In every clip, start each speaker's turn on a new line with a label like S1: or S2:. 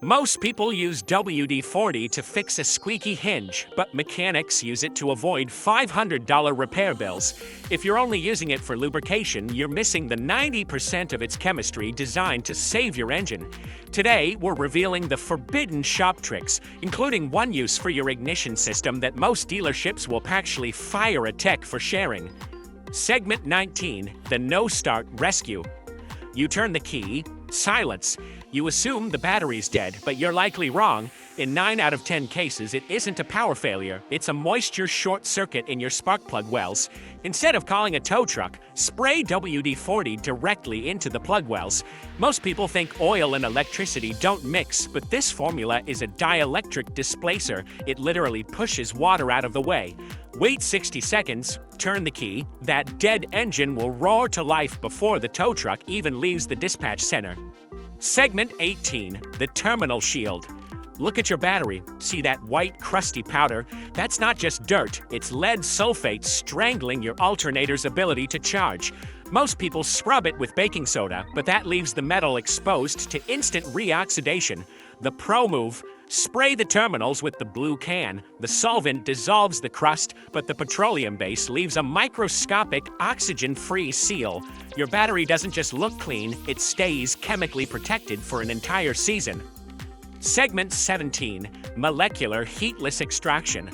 S1: Most people use WD-40 to fix a squeaky hinge, but mechanics use it to avoid $500 repair bills. If you're only using it for lubrication, you're missing the 90% of its chemistry designed to save your engine. Today, we're revealing the forbidden shop tricks, including one use for your ignition system that most dealerships will actually fire a tech for sharing. Segment 19, the No Start Rescue. You turn the key, silence. You assume the battery's dead, but you're likely wrong. In 9 out of 10 cases, it isn't a power failure, it's a moisture short circuit in your spark plug wells. Instead of calling a tow truck, spray WD-40 directly into the plug wells. Most people think oil and electricity don't mix, but this formula is a dielectric displacer. It literally pushes water out of the way. Wait 60 seconds, turn the key, that dead engine will roar to life before the tow truck even leaves the dispatch center. Segment 18, the terminal shield. Look at your battery. See that white, crusty powder? That's not just dirt, it's lead sulfate strangling your alternator's ability to charge. Most people scrub it with baking soda, but that leaves the metal exposed to instant reoxidation. The pro move: spray the terminals with the blue can. The solvent dissolves the crust, but the petroleum base leaves a microscopic, oxygen-free seal. Your battery doesn't just look clean, it stays chemically protected for an entire season. Segment 17, molecular heatless extraction.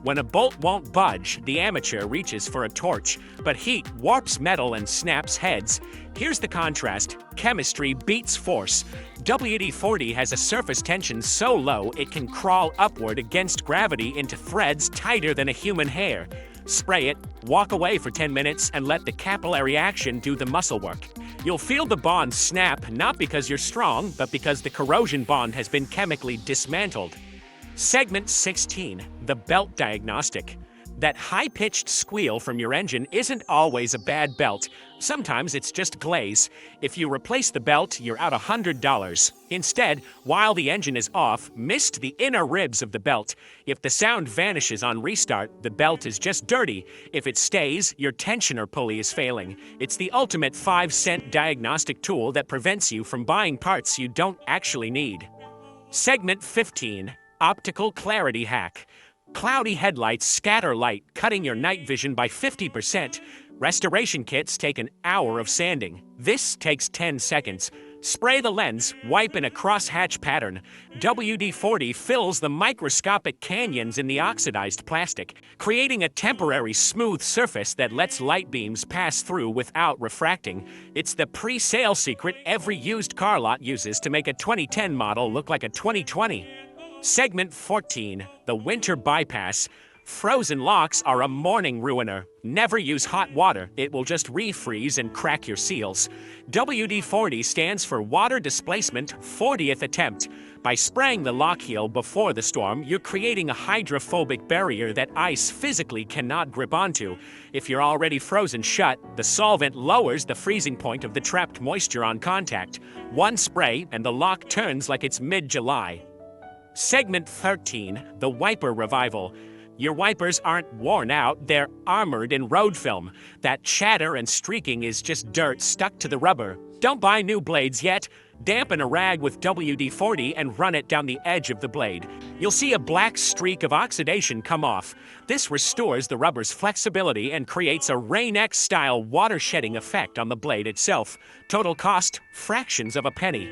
S1: When a bolt won't budge, the amateur reaches for a torch, but heat warps metal and snaps heads. Here's the contrast: chemistry beats force. WD-40 has a surface tension so low it can crawl upward against gravity into threads tighter than a human hair. Spray it, walk away for 10 minutes, and let the capillary action do the muscle work. You'll feel the bond snap not because you're strong, but because the corrosion bond has been chemically dismantled. Segment 16, the belt diagnostic. That high-pitched squeal from your engine isn't always a bad belt. Sometimes it's just glaze. If you replace the belt, you're out $100. Instead, while the engine is off, mist the inner ribs of the belt. If the sound vanishes on restart, the belt is just dirty. If it stays, your tensioner pulley is failing. It's the ultimate 5-cent diagnostic tool that prevents you from buying parts you don't actually need. Segment 15, optical clarity hack. Cloudy headlights scatter light, cutting your night vision by 50%. Restoration kits take an hour of sanding. This takes 10 seconds. Spray the lens, wipe in a crosshatch pattern. WD-40 fills the microscopic canyons in the oxidized plastic, creating a temporary smooth surface that lets light beams pass through without refracting. It's the pre-sale secret every used car lot uses to make a 2010 model look like a 2020. Segment 14, the winter bypass. Frozen locks are a morning ruiner. Never use hot water, it will just refreeze and crack your seals. WD-40 stands for Water Displacement 40th Attempt. By spraying the lock heel before the storm, you're creating a hydrophobic barrier that ice physically cannot grip onto. If you're already frozen shut, the solvent lowers the freezing point of the trapped moisture on contact. One spray and the lock turns like it's mid-July. Segment 13, the wiper revival. Your wipers aren't worn out, they're armored in road film. That chatter and streaking is just dirt stuck to the rubber. Don't buy new blades yet. Dampen a rag with WD-40 and run it down the edge of the blade. You'll see a black streak of oxidation come off. This restores the rubber's flexibility and creates a Rain-X-style water-shedding effect on the blade itself. Total cost, fractions of a penny.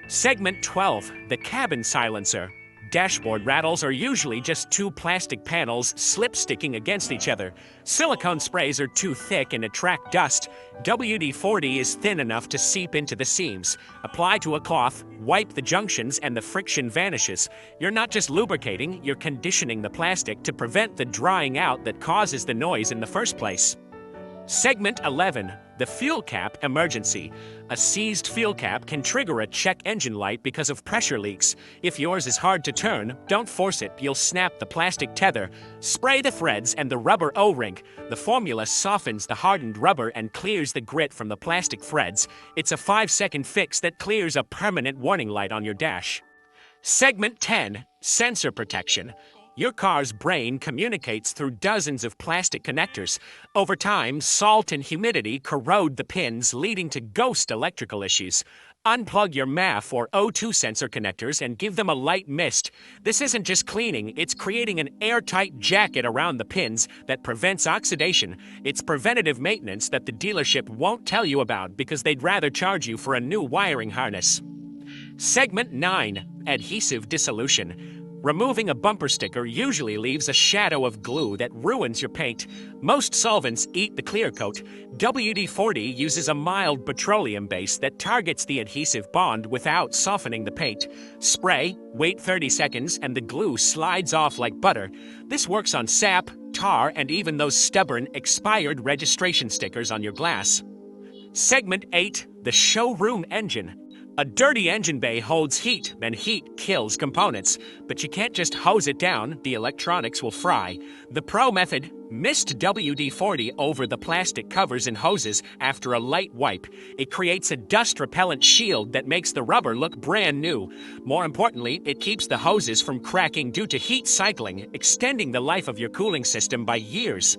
S1: Segment 12, the cabin silencer. Dashboard rattles are usually just two plastic panels slip-sticking against each other. Silicone sprays are too thick and attract dust. WD-40 is thin enough to seep into the seams. Apply to a cloth, wipe the junctions, and the friction vanishes. You're not just lubricating, you're conditioning the plastic to prevent the drying out that causes the noise in the first place. Segment 11, the fuel cap emergency. A seized fuel cap can trigger a check engine light because of pressure leaks. If yours is hard to turn, don't force it, you'll snap the plastic tether. Spray the threads and the rubber O-ring. The formula softens the hardened rubber and clears the grit from the plastic threads. It's a 5-second fix that clears a permanent warning light on your dash. Segment 10, sensor protection. Your car's brain communicates through dozens of plastic connectors. Over time, salt and humidity corrode the pins, leading to ghost electrical issues. Unplug your MAF or O2 sensor connectors and give them a light mist. This isn't just cleaning, it's creating an airtight jacket around the pins that prevents oxidation. It's preventative maintenance that the dealership won't tell you about because they'd rather charge you for a new wiring harness. Segment 9. Adhesive dissolution. Removing a bumper sticker usually leaves a shadow of glue that ruins your paint. Most solvents eat the clear coat. WD-40 uses a mild petroleum base that targets the adhesive bond without softening the paint. Spray, wait 30 seconds, and the glue slides off like butter. This works on sap, tar, and even those stubborn, expired registration stickers on your glass. Segment 8. The showroom engine. A dirty engine bay holds heat, and heat kills components. But you can't just hose it down, the electronics will fry. The pro method: mist WD-40 over the plastic covers and hoses after a light wipe. It creates a dust-repellent shield that makes the rubber look brand new. More importantly, it keeps the hoses from cracking due to heat cycling, extending the life of your cooling system by years.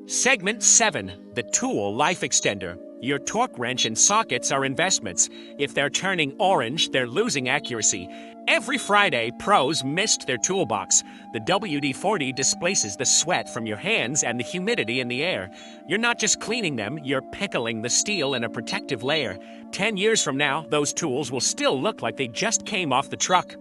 S1: Segment 7. The tool life extender. Your torque wrench and sockets are investments. If they're turning orange, they're losing accuracy. Every Friday, pros mist their toolbox. The WD-40 displaces the sweat from your hands and the humidity in the air. You're not just cleaning them, you're pickling the steel in a protective layer. 10 years from now, those tools will still look like they just came off the truck.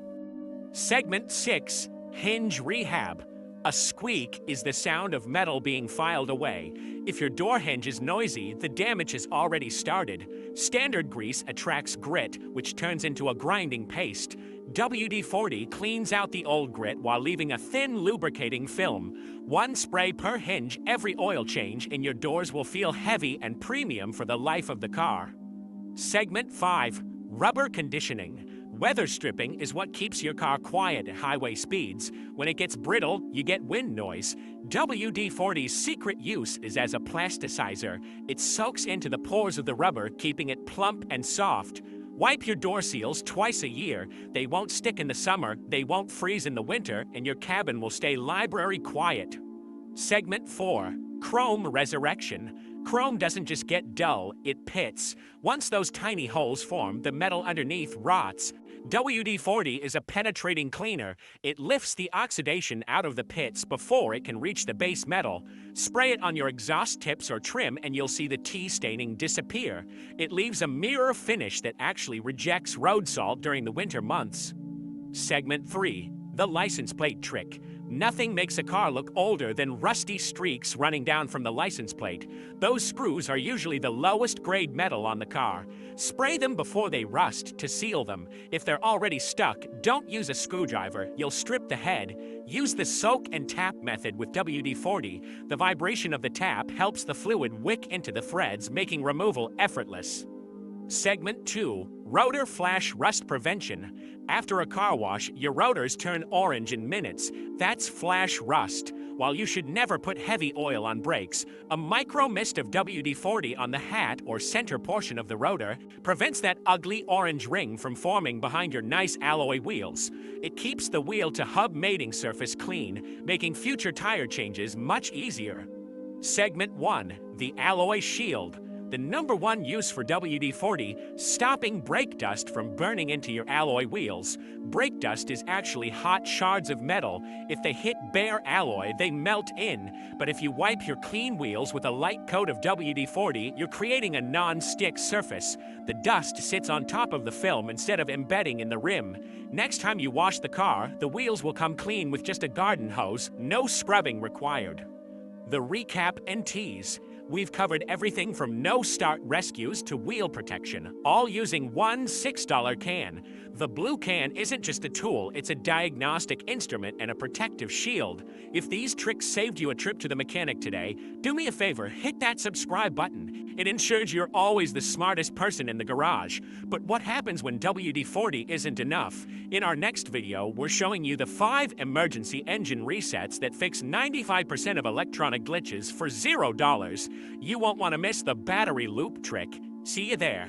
S1: Segment 6. Hinge rehab. A squeak is the sound of metal being filed away. If your door hinge is noisy, the damage has already started. Standard grease attracts grit, which turns into a grinding paste. WD-40 cleans out the old grit while leaving a thin lubricating film. One spray per hinge every oil change, and your doors will feel heavy and premium for the life of the car. Segment 5. Rubber conditioning. Weather stripping is what keeps your car quiet at highway speeds. When it gets brittle, you get wind noise. WD-40's secret use is as a plasticizer. It soaks into the pores of the rubber, keeping it plump and soft. Wipe your door seals twice a year. They won't stick in the summer, they won't freeze in the winter, and your cabin will stay library quiet. Segment 4. Chrome resurrection. Chrome doesn't just get dull, it pits. Once those tiny holes form, the metal underneath rots. WD-40 is a penetrating cleaner. It lifts the oxidation out of the pits before it can reach the base metal. Spray it on your exhaust tips or trim and you'll see the tea staining disappear. It leaves a mirror finish that actually rejects road salt during the winter months. Segment 3. The license plate trick. Nothing makes a car look older than rusty streaks running down from the license plate. Those screws are usually the lowest grade metal on the car. Spray them before they rust to seal them. If they're already stuck, don't use a screwdriver. You'll strip the head. Use the soak and tap method with WD-40. The vibration of the tap helps the fluid wick into the threads, making removal effortless. Segment 2. Rotor flash rust prevention. After a car wash, your rotors turn orange in minutes. That's flash rust. While you should never put heavy oil on brakes, a micro mist of WD-40 on the hat or center portion of the rotor prevents that ugly orange ring from forming behind your nice alloy wheels. It keeps the wheel-to-hub mating surface clean, making future tire changes much easier. Segment 1. The alloy shield. The #1 use for WD-40, stopping brake dust from burning into your alloy wheels. Brake dust is actually hot shards of metal. If they hit bare alloy, they melt in. But if you wipe your clean wheels with a light coat of WD-40, you're creating a non-stick surface. The dust sits on top of the film instead of embedding in the rim. Next time you wash the car, the wheels will come clean with just a garden hose, no scrubbing required. The recap and tease. We've covered everything from no-start rescues to wheel protection, all using one $6 can. The blue can isn't just a tool, it's a diagnostic instrument and a protective shield. If these tricks saved you a trip to the mechanic today, do me a favor, hit that subscribe button. It ensures you're always the smartest person in the garage. But what happens when WD-40 isn't enough? In our next video, we're showing you the 5 emergency engine resets that fix 95% of electronic glitches for $0. You won't want to miss the battery loop trick. See you there.